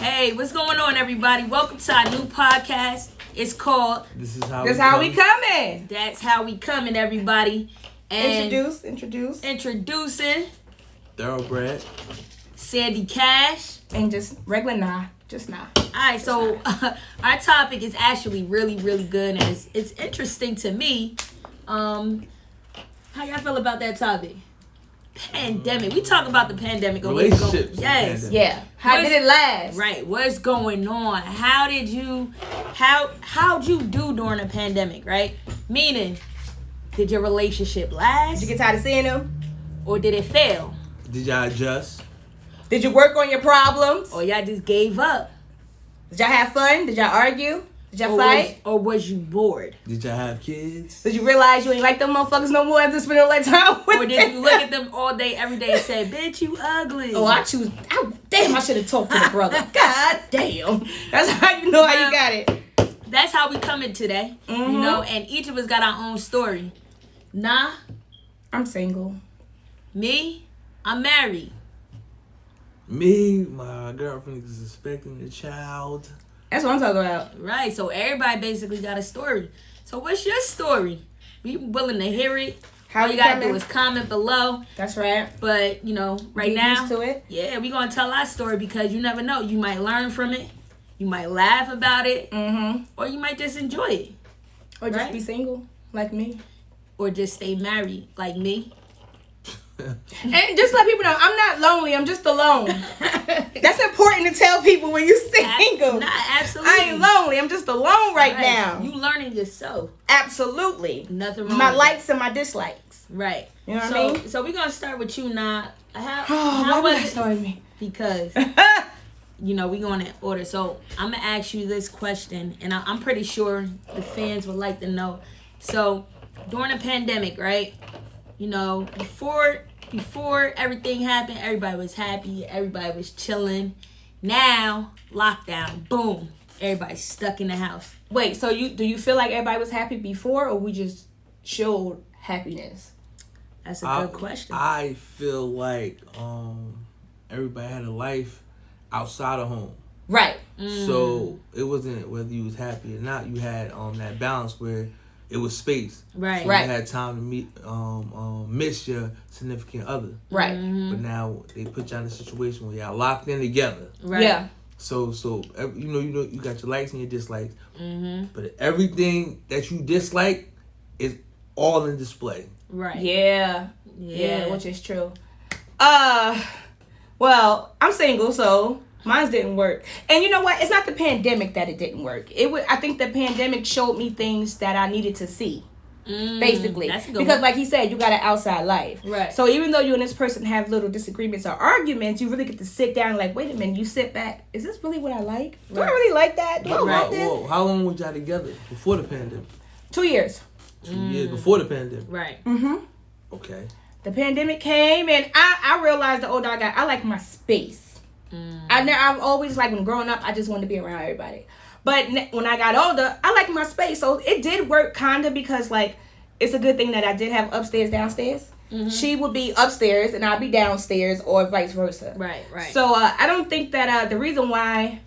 Hey, what's going on, everybody? Welcome to our new podcast. It's called This is how we coming. That's How We Coming, everybody. And Introducing Thoroughbred. Sandy Cash. and just regular just nah. Alright, so our topic is actually really, really good, and it's interesting to me. How y'all feel about that topic? Pandemic. We talk about the pandemic. Relationships. Yes. Yeah. How did it last? Right. What's going on? How'd you do during the pandemic, right? Meaning, did your relationship last? Did you get tired of seeing them? Or did it fail? Did y'all adjust? Did you work on your problems? Or y'all just gave up? Did y'all have fun? Did y'all argue? Did y'all fight? Or was you bored? Did y'all have kids? Did you realize you ain't like them motherfuckers no more after spending all that time with Or did you look at them all day, every day and say, bitch, you ugly? Oh, I should have talked to the brother. God damn. That's how you know how you got it. That's how we coming today. Mm-hmm. You know, and each of us got our own story. Nah. I'm single. Me? I'm married. Me, my girlfriend is expecting a child. That's what I'm talking about. Right, so everybody basically got a story. So what's your story? We willing to hear it. All you gotta do is comment below. That's right. But, you know, right Get now, used to it. yeah, we gonna tell our story because you never know. You might learn from it. You might laugh about it. Mm-hmm. Or you might just enjoy it. Or just Right? be single, like me. Or just stay married, like me. And just let people know, I'm not lonely. I'm just alone. That's important to tell people when you're single. Nah, absolutely. I ain't lonely. I'm just alone right now. You learning yourself. Absolutely. Nothing wrong My with likes and my dislikes. that. Right. You know what I mean? So we're going to start with you, Nah. How Why was would I it? start with me? Because, you know, we going in order. So I'm going to ask you this question, and I'm pretty sure the fans would like to know. So during the pandemic, right? You know, before everything happened, everybody was happy, everybody was chilling. Now, lockdown, boom, everybody's stuck in the house. Wait, so do you feel like everybody was happy before, or we just showed happiness? That's a good question. I feel like everybody had a life outside of home. Right. So it wasn't whether you was happy or not. You had that balance where it was space. Right. So Right. you had time to meet, miss your significant other. Right. But now they put you in a situation where y'all locked in together. Right. Yeah. So you know you got your likes and your dislikes. But everything that you dislike is all in display. Right. Yeah. Yeah. Which is true. Well, I'm single, so mine didn't work. And you know what? It's not the pandemic that it didn't work. I think the pandemic showed me things that I needed to see. Basically. That's a good because one. like he said, you got an outside life. Right. So even though you and this person have little disagreements or arguments, you really get to sit down and like, wait a minute, you sit back. Is this really what I like? Do I Right. really like that? Do I like this? Whoa, how long was y'all together before the pandemic? 2 years. 2 years before the pandemic. Right. Mm-hmm. Okay. The pandemic came and I realized the older I got, I like my space. I've always like when growing up, I just wanted to be around everybody. But when I got older, I like my space. So it did work kind of because like it's a good thing that I did have upstairs, downstairs. She would be upstairs and I'd be downstairs or vice versa. Right. Right. So I don't think that the reason why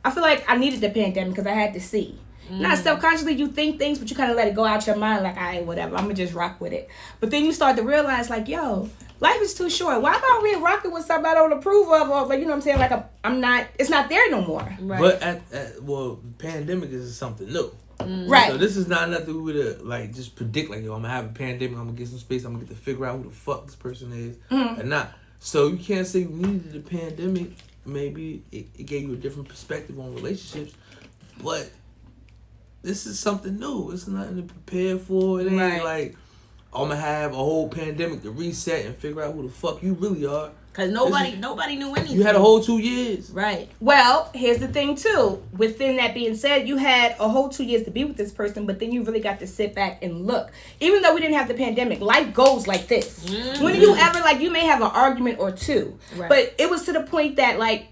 I feel like I needed the pandemic because I had to see. Not subconsciously you think things, but you kind of let it go out your mind like, all right, whatever, I'm going to just rock with it. But then you start to realize like, yo, life is too short. Why am I really rocking with somebody I don't approve of? Or, like, you know what I'm saying? Like, I'm not, it's not there no more. Right. But pandemic is something new. Right. So this is not nothing we would like just predict like, yo, I'm gonna have a pandemic, I'm gonna get some space, I'm gonna get to figure out who the fuck this person is and not. So you can't say you needed the pandemic. Maybe it gave you a different perspective on relationships, but this is something new. It's nothing to prepare for. It ain't Right. like I'm gonna have a whole pandemic to reset and figure out who the fuck you really are. Because nobody knew anything. You had a whole 2 years. Right. Well, here's the thing too. Within that being said, you had a whole 2 years to be with this person, but then you really got to sit back and look. Even though we didn't have the pandemic, life goes like this. When you ever like, you may have an argument or two, Right. but it was to the point that like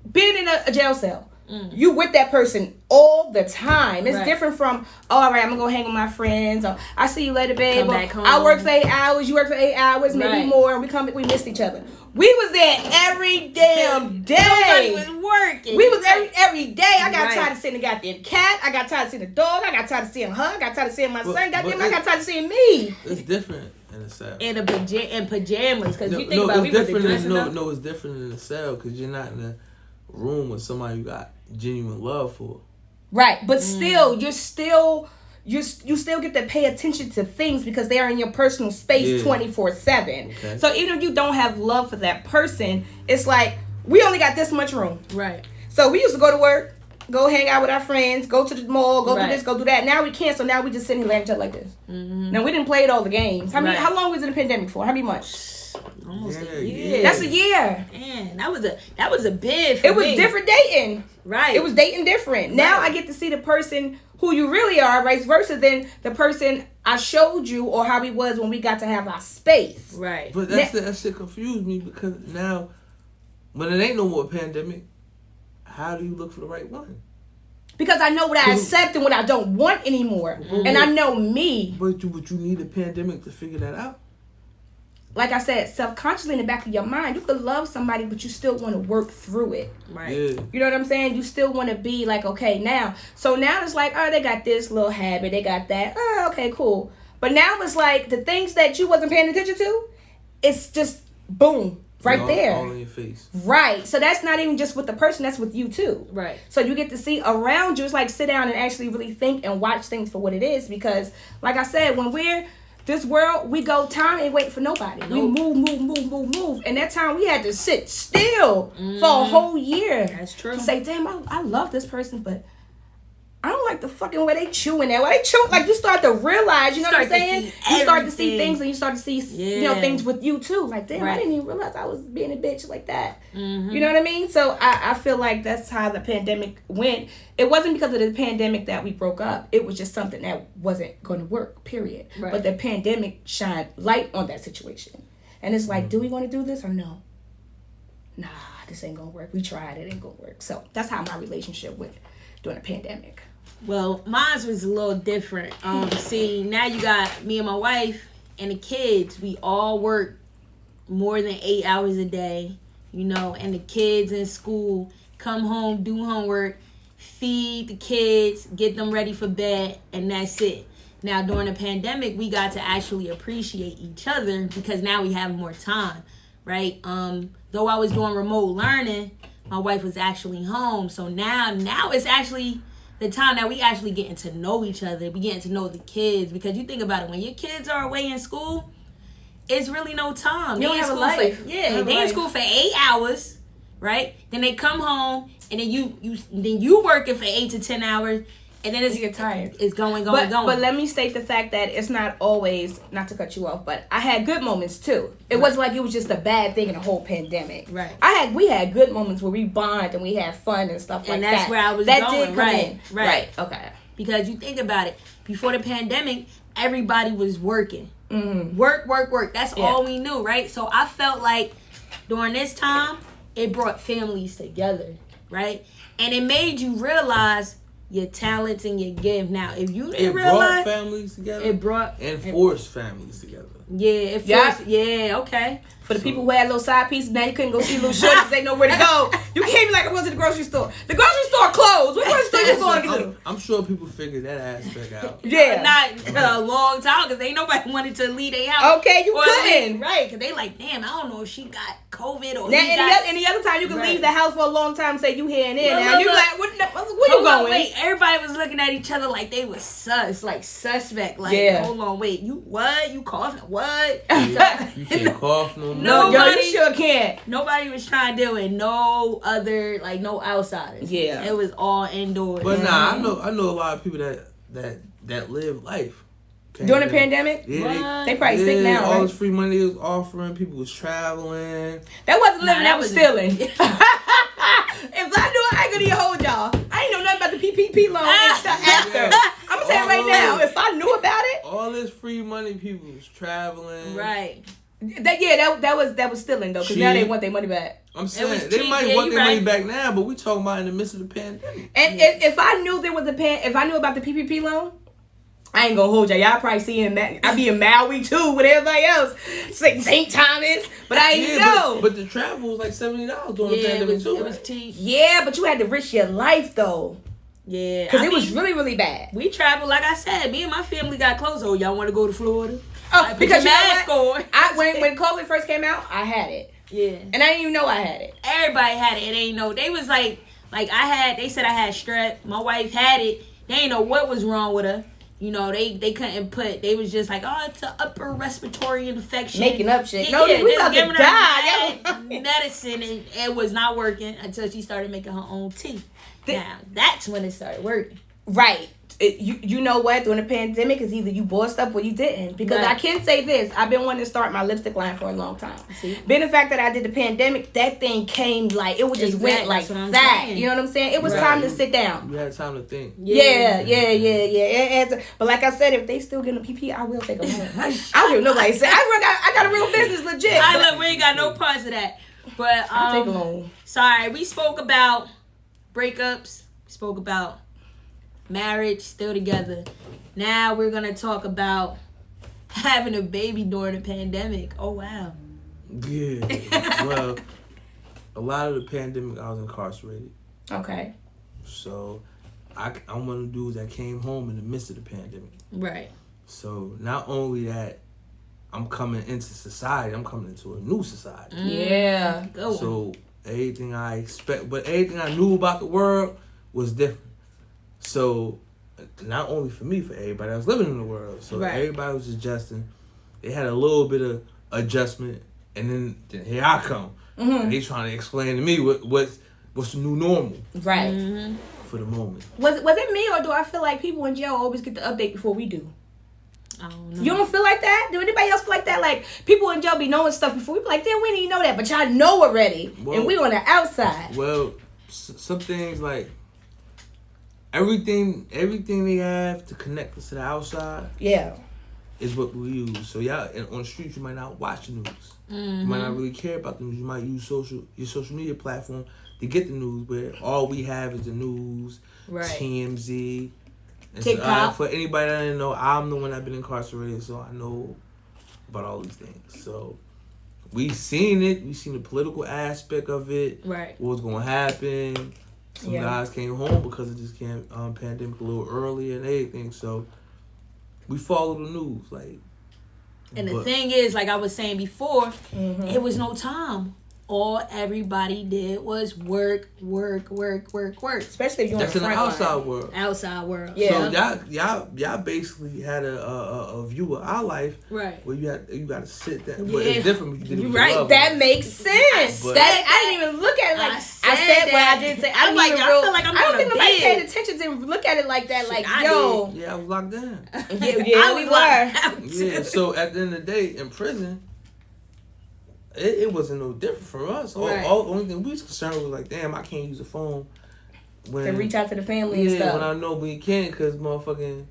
being in a jail cell. you with that person all the time. It's Right. different from, oh, all right, I'm gonna go hang with my friends, or I see you later, babe. Come Or, back home. I work for 8 hours, you work for 8 hours, maybe Right. more, and we missed each other. We was there every damn day. Nobody was working. We was every day. I got Right. tired of seeing the goddamn cat. I got tired of seeing the dog. I got tired of seeing her. I got tired of seeing my But- son. Goddamn, but I got tired of seeing me. It's different in the South. in pajamas, because you think no, about it, it's we was different. dressing up. No, it's different in the cell because you're not in a room with somebody you got genuine love for. Right, but still, you still get to pay attention to things because they are in your personal space 24/7. Okay. So even if you don't have love for that person, it's like we only got this much room. Right. So we used to go to work, go hang out with our friends, go to the mall, go Right. do this, go do that. Now we can't. So now we just sitting here laughing at each other like this. Now we didn't play all the games. Right. How long was it a pandemic for? How many months? Almost Yeah, a year. yeah. That's a year. Man, that was a bid for It was me. different dating. Right. It was dating different. Now Right. I get to see the person who you really are, vice versa, than the person I showed you or how he was when we got to have our space. Right. But that shit confused me because now, when it ain't no more pandemic, how do you look for the right one? Because I know what I accept and what I don't want anymore. And I know me. But you need a pandemic to figure that out. Like I said, self-consciously in the back of your mind, you could love somebody, but you still want to work through it. Right. Yeah. You know what I'm saying? You still want to be like, okay, now. So now it's like, oh, they got this little habit. They got that. Oh, okay, cool. But now it's like the things that you wasn't paying attention to, it's just boom, right there. All in your face. Right. So that's not even just with the person, that's with you too. Right. So you get to see around you. It's like sit down and actually really think and watch things for what it is. Because like I said, when we're this world, we go time ain't waiting for nobody. We move. And that time we had to sit still for a whole year. That's true. To say, damn, I love this person, but I don't like the fucking way they chewing that. Why they chew? Like you start to realize, you know what I'm Start to saying? see You start to see everything. things and you start to see, you know, Yeah. things with you too. Like, damn, I Right. didn't even realize I was being a bitch like that. You know what I mean? So I feel like that's how the pandemic went. It wasn't because of the pandemic that we broke up. It was just something that wasn't going to work, period. Right. But the pandemic shined light on that situation. And it's like, do we want to do this or no? Nah, this ain't going to work. We tried. It ain't going to work. So that's how my relationship went during the pandemic. Well, mine was a little different. See, now you got me and my wife and the kids. We all work more than 8 hours a day, you know, and the kids in school come home, do homework, feed the kids, get them ready for bed, and that's it. Now, during the pandemic, we got to actually appreciate each other because now we have more time, right? Though I was doing remote learning, my wife was actually home. So now it's actually the time that we actually getting to know each other. We getting to know the kids because you think about it, when your kids are away in school, it's really no time. You don't They in have a school life. For, You yeah, have a they in life. school for 8 hours, right? Then they come home and then you working for 8 to 10 hours, and then You get tired. It's going. But let me state the fact that it's not always, not to cut you off, but I had good moments too. It wasn't like it was just a bad thing in the whole pandemic. Right. We had good moments where we bond and we had fun and stuff like And that. that's where I was that going, did come right, in. right. Okay. Because you think about it, before the pandemic, everybody was working. Work. That's all we knew, right? So I felt like during this time, it brought families together, right? And it made you realize your talents and your gift. Now, if you didn't It brought realize, families together. it brought and forced families together. it Yeah. forced, yeah, okay. For the people who had little side pieces, now you couldn't go see little shorties because they know where to go. You can't be like, I went to the grocery store. The grocery store closed. What grocery store you going to? I'm sure people figured that aspect out. Yeah. Not a long time because ain't nobody wanted to leave their house. Okay, you Or couldn't. leave, right? Because they like, damn, I don't know if she got COVID or Now, he got. any other time you can Right. leave the house for a long time, say you here and there. Look, Now look, you look. like, where you Hold on, going? wait, everybody was looking at each other like they was suspect. Like, Yeah. hold on, wait, you what? You coughing? What? You can't cough no more. No. Yo, Nobody- you sure can't. Nobody was trying to deal with no other, like no outsiders. Yeah. It was all indoors. But nah, I know a lot of people that live life. During the pandemic, Yeah, they probably sick now, all right? this free money they was offering, people was traveling. That wasn't Nah, living, that was stealing. If I knew, I ain't gonna even hold y'all. I ain't know nothing about the PPP loan and stuff after. I'm gonna tell you right now, if I knew about it, All this free money, people was traveling. Right. That was stealing though, because now they want their money back. I'm saying they might want their money back now, but we talking about in the midst of the pandemic. And if I knew there was if I knew about the PPP loan, I ain't gonna hold y'all probably seeing that. I be in Maui too with everybody else, St. Thomas, but I ain't know. But the travel was like $70 during the pandemic too. It was cheap. Yeah, but you had to risk your life though. Yeah, because it was really, really bad. We traveled, like I said. Me and my family got close. Oh, y'all want to go to Florida? Oh, because mask on. When COVID first came out, I had it. Yeah, and I didn't even know I had it. Everybody had it. It ain't no. They was like they said I had strep. My wife had it. They ain't know what was wrong with her. You know, they couldn't put. They was just like, oh, it's an upper respiratory infection. Making up shit. No, we about to die. Medicine, and it was not working until she started making her own tea. Now that's when it started working. Right. You know what? During the pandemic, is either you bought stuff or you didn't. Because I can say this. I've been wanting to start my lipstick line for a long time. Being the fact that I did the pandemic, that thing came like, it just went like that. You know what I'm saying? It was time to sit down. You had time to think. Yeah. But like I said, if they still getting a PP, I will take them home. I don't give nobody say. I got a real business legit. Look, we ain't got no parts of that. But I'll take a loan. Sorry, we spoke about breakups. We spoke about marriage, still together. Now we're gonna talk about having a baby during the pandemic. Oh wow. Yeah. Well, a lot of the pandemic I was incarcerated. Okay. So I'm one of the dudes that came home in the midst of the pandemic. Right. So not only that I'm coming into society, I'm coming into a new society. Yeah. So everything I expect, but everything I knew about the world was different. So, not only for me, for everybody that was living in the world. So, everybody was adjusting. They had a little bit of adjustment, and then here I come. Mm-hmm. And they trying to explain to me what's the new normal. Right. Mm-hmm. For the moment. Was it me, or do I feel like people in jail always get the update before we do? I don't know. You don't feel like that? Do anybody else feel like that? Like, people in jail be knowing stuff before we be like, damn, we didn't even know that, but y'all know already, and we on the outside. Well, some things like, everything they have to connect us to the outside is what we use. So y'all on the streets, you might not watch the news. Mm-hmm. You might not really care about the news. You might use your social media platform to get the news, but all we have is the news, TMZ, and TikTok. For anybody that didn't know, I'm the one that's been incarcerated, so I know about all these things. So we seen it. We seen the political aspect of it. Right. What's gonna happen. Some guys came home because of this pandemic a little earlier and everything. So we follow the news, like. And the thing is, like I was saying before, it was no time. All everybody did was work. Especially if you're in the outside world. Outside world. Yeah. So y'all basically had a view of our life, right? Where you got to sit there. But it's different. When you did it with right. That makes sense. I didn't even look at it like I said. Well, I didn't say. I feel like I don't think nobody paid attention to look at it like that. Like yo. Yeah, I was locked down. Yeah, we were. Yeah. So at the end of the day, in prison. It wasn't no different from us. All the only thing we was concerned was like, damn, I can't use a phone when to reach out to the family and stuff. When I know we can't because motherfucking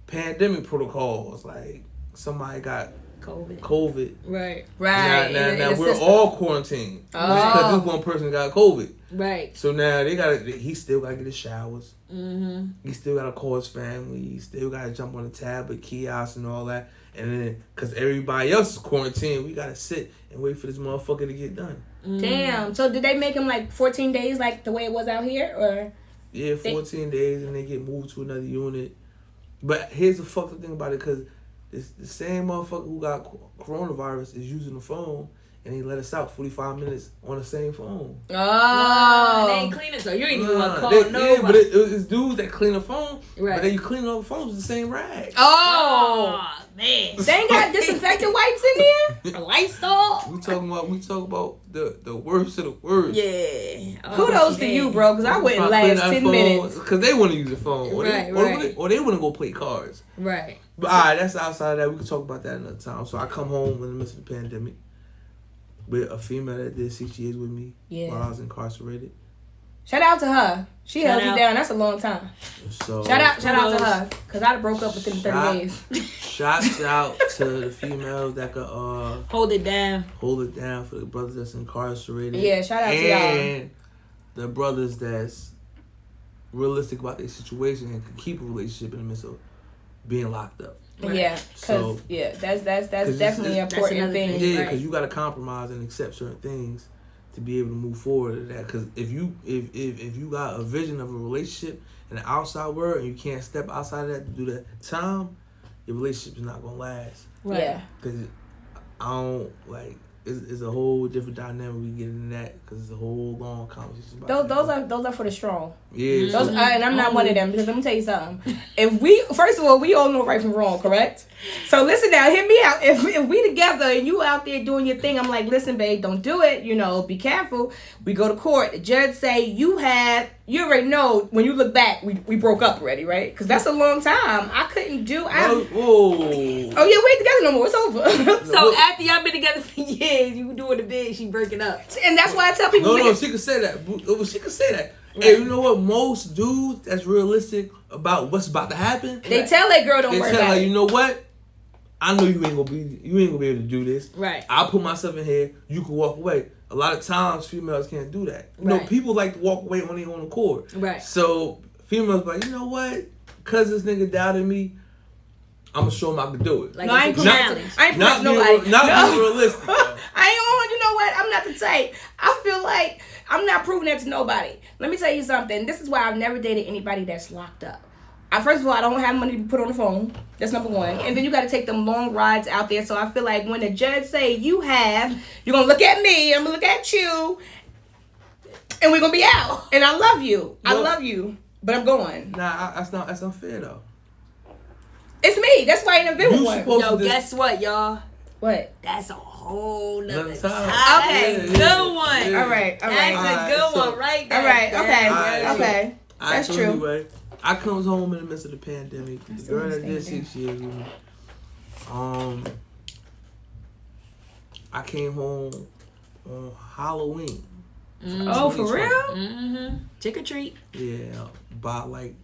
pandemic protocols, like somebody got COVID. Right. Now we're all quarantined because this one person got COVID. Right. So now he still gotta get his showers. Mm-hmm. He still gotta call his family. He still gotta jump on the tablet, kiosk, and all that. And then, because everybody else is quarantined, we gotta sit and wait for this motherfucker to get done. Damn. So did they make him like 14 days like the way it was out here? Or yeah, 14 days and they get moved to another unit. But here's the fucked up thing about it, because the same motherfucker who got coronavirus is using the phone. And he let us out 45 minutes on the same phone. Oh. They ain't clean it, so you ain't even want to call nobody. Yeah, but it's dudes that clean the phone. Right. But then you clean all the phones with the same rag. Oh man. They ain't got disinfectant wipes in there? Lysol? We talk about the worst of the worst. Yeah. Kudos to you, bro, because I wouldn't last 10 minutes. Because they want to use the phone. Or right. Or they want to go play cards. Right. But alright, that's outside of that. We can talk about that another time. So I come home in the midst of the pandemic with a female that did 6 years with me while I was incarcerated. Shout out to her. She Shout held you out. down. That's a long time. So Shout out to Kudos. her. Because I'd have broke up within 30 days. Shouts out to the females that could Hold it down. hold it down for the brothers that's incarcerated. Yeah, shout out to y'all. And the brothers that's realistic about their situation and can keep a relationship in the midst of being locked up. Right. Yeah, So- that's it's- definitely an that's important another thing. thing. Yeah, Right. because you got to compromise and accept certain things to be able to move forward to that. Because if you got a vision of a relationship in the outside world and you can't step outside of that to do that time, your relationship is not gonna last. Right. Yeah. Because I don't like. It's a whole different dynamic we get into that because it's a whole long conversation about Those are for the strong. yeah. Those, so- and I'm not one of them because let me tell you something. First of all, we all know right from wrong, correct? So listen now, hear me out. If we together and you out there doing your thing, I'm like, listen, babe, don't do it. Be careful. We go to court. The judge say you already know when you look back, we broke up already, right? Because that's a long time. I couldn't do. Whoa. Oh yeah, we ain't together no more. It's over. So after y'all been together for years, you doing the bid, she breaking up. And that's why I tell people. No, she could say that. She could say that. Hey, you know what? Most dudes that's realistic about what's about to happen. They tell that girl don't They worry tell about her, it. you know what? I know you ain't gonna be able to do this. Right. I'll put myself in here. You can walk away. A lot of times, females can't do that. You know, Right. people like to walk away on their own accord. Right. So females be like, you know what? Cause this nigga doubted me, I'm gonna show him I can do it. Like No, I ain't it's a putting challenge. I ain't Not putting being, nobody. not No. being realistic. though. I ain't on. You know what? I'm not the type. I feel like I'm not proving that to nobody. Let me tell you something. This is why I've never dated anybody that's locked up. First of all, I don't have money to put on the phone. That's number one. And then you got to take them long rides out there. So I feel like when the judge say you're gonna look at me. I'm gonna look at you, and we're gonna be out. And I love you. I Well- love you. But I'm going. Nah, that's unfair though. It's me. That's why I ain't never been You with one. supposed Yo, to guess what, y'all? What? That's a whole nother Another time. time. Okay. That's a good one. Yeah. All right. All That's right. a Alright, good so- one right there. All right. Okay. Alright, so- Okay. Alright, That's so true. Anyway, I comes home in the midst of the pandemic. That's The girl the that did worst thing. 6 years with me. I came home on Halloween. Oh, for real? Mm-hmm. Trick or treat. Yeah, by like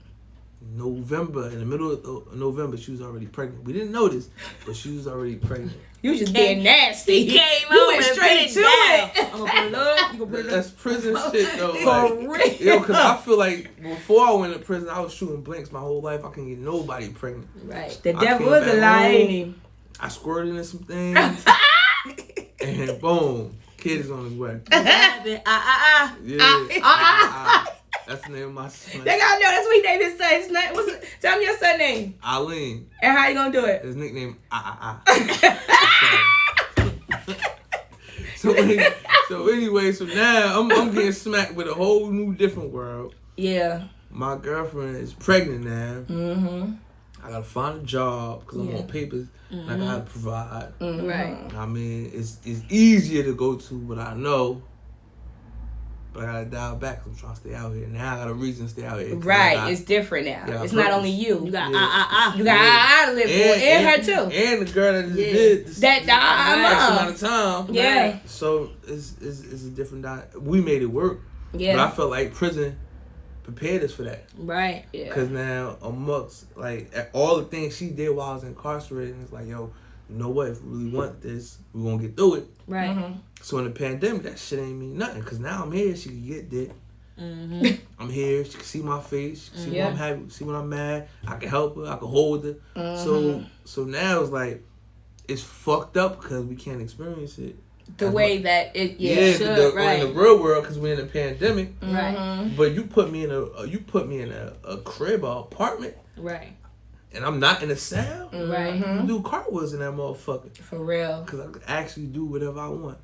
November, in the middle of November, she was already pregnant. We didn't know this, but she was already pregnant. You just being nasty. He came You home went and straight put to it down. it. I'm gonna put it up. You gonna put it up. That's prison shit though. For Like, real. yo, cause I feel like before I went to prison, I was shooting blanks my whole life. I couldn't get nobody pregnant. Right. The I devil came is a back lie, home. ain't he? I squirted in some things, and boom, kid is on his way. What happened? Yeah, that's the name of my son. They gotta know that's what he named his son. His name, tell me your son name. Eileen. And how you gonna do it? His nickname So anyway, so now I'm getting smacked with a whole new different world. Yeah. My girlfriend is pregnant now. Mm-hmm. I gotta find a job because I'm Yeah. on papers and I gotta provide. Right. I mean, it's easier to go to what I know, but I gotta dial back. I'm trying to stay out here. Now I got a reason to stay out here. 'cause I Right. got- It's different now. Yeah, It's not purpose. only you. You got Yeah. You got I to live for, and her too. And the girl that just Yeah. did this That X amount mom. of time. Yeah. So it's a different we made it work. But I Yeah. felt like prison prepared us for that. Right. Yeah. Because now amongst like all the things she did while I was incarcerated, it's like, yo, you know what? If we really want this, we're gonna get through it. Right. Mhm. So in the pandemic, that shit ain't mean nothing. Because now I'm here, she can get dick. Mm-hmm. I'm here, she can see my face, she can see Yeah. when I'm happy, see when I'm mad. I can help her, I can hold her. So now it's like, it's fucked up because we can't experience it. The way that it Yeah, should, we're right. in the real world because we're in a pandemic. Right. But you put me in a crib or apartment, Right. and I'm not in a cell. Right. I do cartwheels in that motherfucker For real. because I can actually do whatever I want.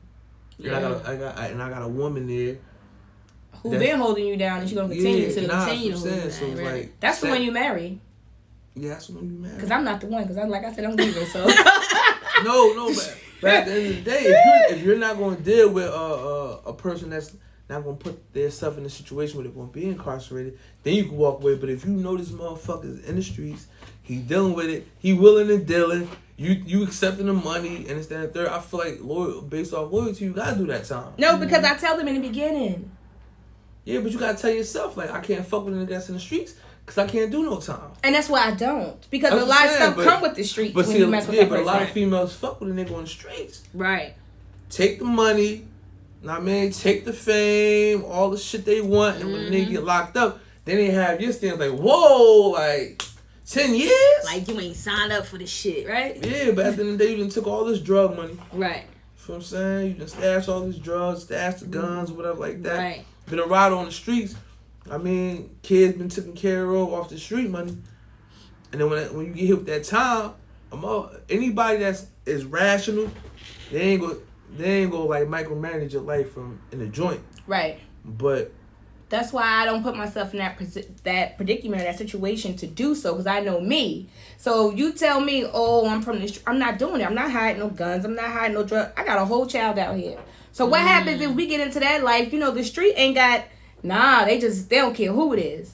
Yeah. And I got a woman there. Who That's- been holding you down and she gonna continue to. nah, continue that's to what I'm hold saying. So you it's down, like That's the one you marry. Yeah, that's the one you married. Cause I'm not the one. Cause like I said, I'm leaving. So. No, but at the end of the day, if you're not going to deal with a person that's not going to put their stuff in a situation where they're going to be incarcerated, then you can walk away. But if you know this motherfucker's in the streets, he dealing with it, he willing and dealing, you accepting the money, and it's that and third, I feel like based off loyalty, you got to do that time. No, because I tell them in the beginning. Yeah, but you gotta tell yourself, like, I can't fuck with a nigga that's in the streets because I can't do no time. And that's why I don't. Because That's a what lot I'm of saying, stuff but- come with the streets But when see, you mess with yeah, that but a person. lot of females fuck with a nigga on the streets. Right. Take the money, know what I mean? Take the fame, all the shit they want, and when they get locked up, then they have your stand like, whoa, like 10 years? Like you ain't signed up for the shit, right? Yeah, but at the end of the day, you done took all this drug money. Right. You know what I'm saying? You done stashed all these drugs, stashed the guns, whatever like that. Right. Been a ride on the streets. I mean, kids been taken care of off the street money. And then when you get hit with that time, anybody that's is rational, they ain't go like micromanage your life from in the joint. Right. But that's why I don't put myself in that predicament, that situation to do so, because I know me. So you tell me, oh, I'm from the street. I'm not doing it. I'm not hiding no guns. I'm not hiding no drugs. I got a whole child out here. So what happens if we get into that life? You know, the street ain't got, they don't care who it is.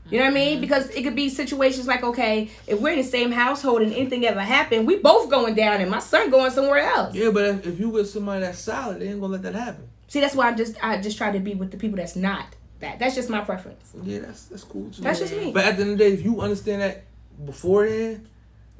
You know what I mean? Because it could be situations like, okay, if we're in the same household and anything ever happened, we both going down and my son going somewhere else. yeah, but if you with somebody that's solid, they ain't gonna let that happen. See, that's why I just try to be with the people that's not that. That's just my preference. Yeah, that's cool too. That's just me. But at the end of the day, if you understand that beforehand,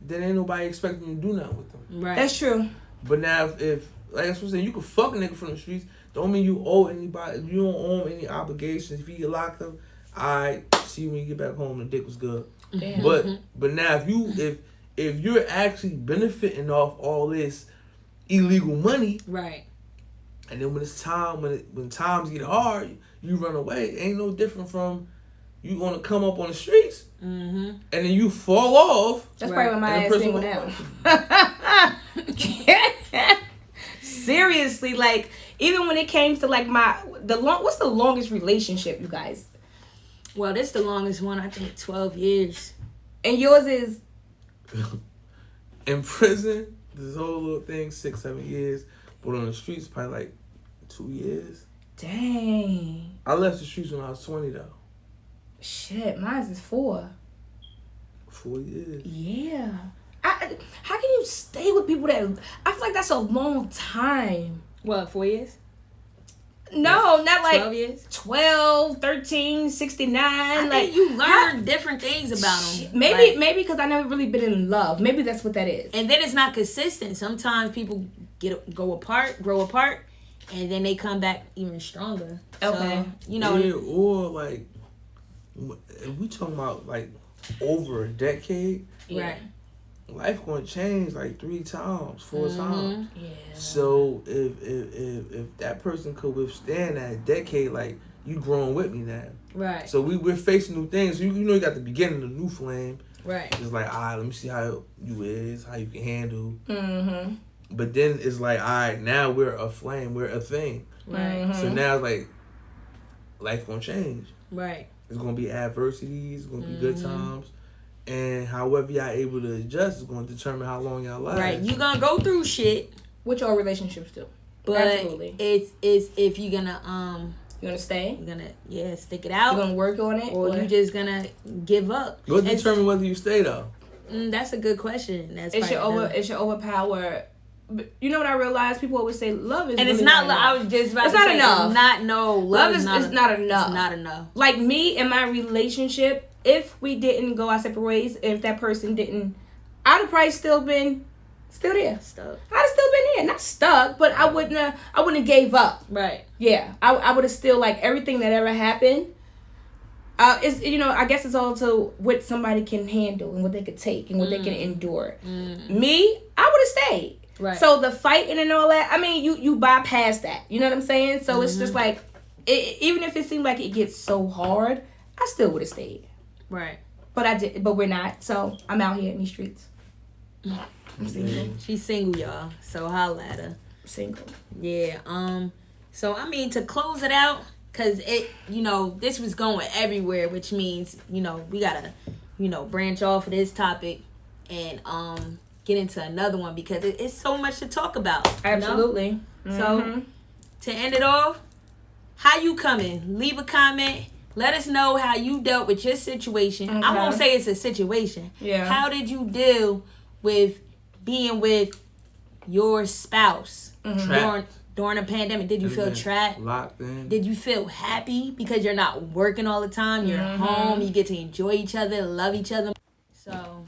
then ain't nobody expecting you to do nothing with them. Right. That's true. But now, if like that's what I'm saying, you can fuck a nigga from the streets. Don't mean you owe anybody. You don't owe him any obligations. If you get locked up, I see you when you get back home. The dick was good. Damn. But now, if you're actually benefiting off all this illegal money, Right. and then when it's time when times get hard, you run away. It ain't no different from you gonna come up on the streets, and then you fall off. That's Right. probably why my And ass the single person now. Seriously, like even when it came to like what's the longest relationship, you guys? Well, this the longest one. I think 12 years. And yours is In prison, this whole little thing, 6-7 years, but on the streets probably like 2 years. dang. I left the streets when I was 20 though. Shit, mine's is 4. 4 years. Yeah. How can you stay with people that I feel like that's a long time. What, 4 years? No, not like 12 years? 12, 13, 69. I like think you learn different things about them. Maybe because I never really been in love. Maybe that's what that is. And then it's not consistent. Sometimes people grow apart, and then they come back even stronger. Okay. So, you know. Yeah, or like, if we talking about like over a decade, Right. life gonna change like 3 times, 4 times. Yeah. So if that person could withstand that decade, like you growing with me now. Right. So we're facing new things. You know you got the beginning of the new flame. Right. It's like, all right, let me see how you is, how you can handle. Mm-hmm. But then it's like, all right, now we're a flame, we're a thing. Right. So now it's like, life gonna change. Right. It's gonna be adversities, it's gonna be good times. And however y'all able to adjust is gonna determine how long y'all last. Right. You gonna go through shit, Which all relationships do. but Absolutely. it's if you're gonna You gonna stay? you're gonna stick it You out, gonna work on it? or you just gonna give up. What It's- determine whether you stay though? That's a good question. That's it should probably it should overpower. But you know what I realized? People always say love is and really it's not. enough. I was just about It's to not say, enough. It's not no Love is not it's not enough. It's not enough. Like me and my relationship, if we didn't go our separate ways, if that person didn't, I'd have probably still there. Stuff. I'd have still been here, not stuck, but I wouldn't have gave up. Right. Yeah, I would have still like everything that ever happened. It's I guess it's also what somebody can handle and what they could take and what they can endure. Me, I would have stayed. Right. So the fighting and all that, I mean, you bypass that. You know what I'm saying? So it's just like, even if it seemed like it gets so hard, I still would have stayed. Right. But I did. But we're not. So I'm out here in these streets. I'm single. She's single, y'all. So holla at her. Single. Yeah. So I mean, to close it out, cause this was going everywhere, which means we gotta branch off of this topic and get into another one because it's so much to talk about. Absolutely. So to end it off, how you coming? Leave a comment. Let us know how you dealt with your situation. I won't say it's a situation. Yeah. How did you deal with being with your spouse Trapped. during a pandemic? Did you feel trapped? Locked in. Did you feel happy because you're not working all the time? You're home. You get to enjoy each other, love each other. So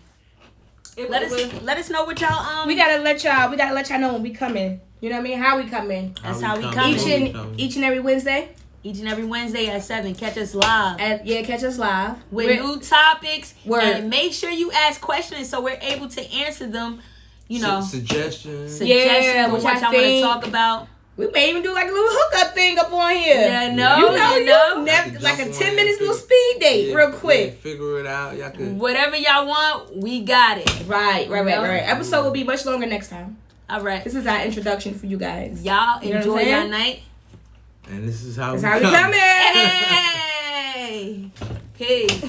let us know what y'all We gotta let y'all know when we coming. You know what I mean? How we coming? That's how we coming. Each and every Wednesday. Each and every Wednesday at 7. Catch us live. Catch us live with new topics. And make sure you ask questions so we're able to answer them. You know, suggestions. What y'all want to talk about. We may even do like a little hookup thing up on here. Yeah, no. Like a 10 minutes little speed date, real quick. Figure it out. Y'all could. Whatever y'all want, we got it. Right. Episode will be much longer next time. All right. This is our introduction for you guys. Y'all enjoy your night. And this is how we coming. Hey! Peace.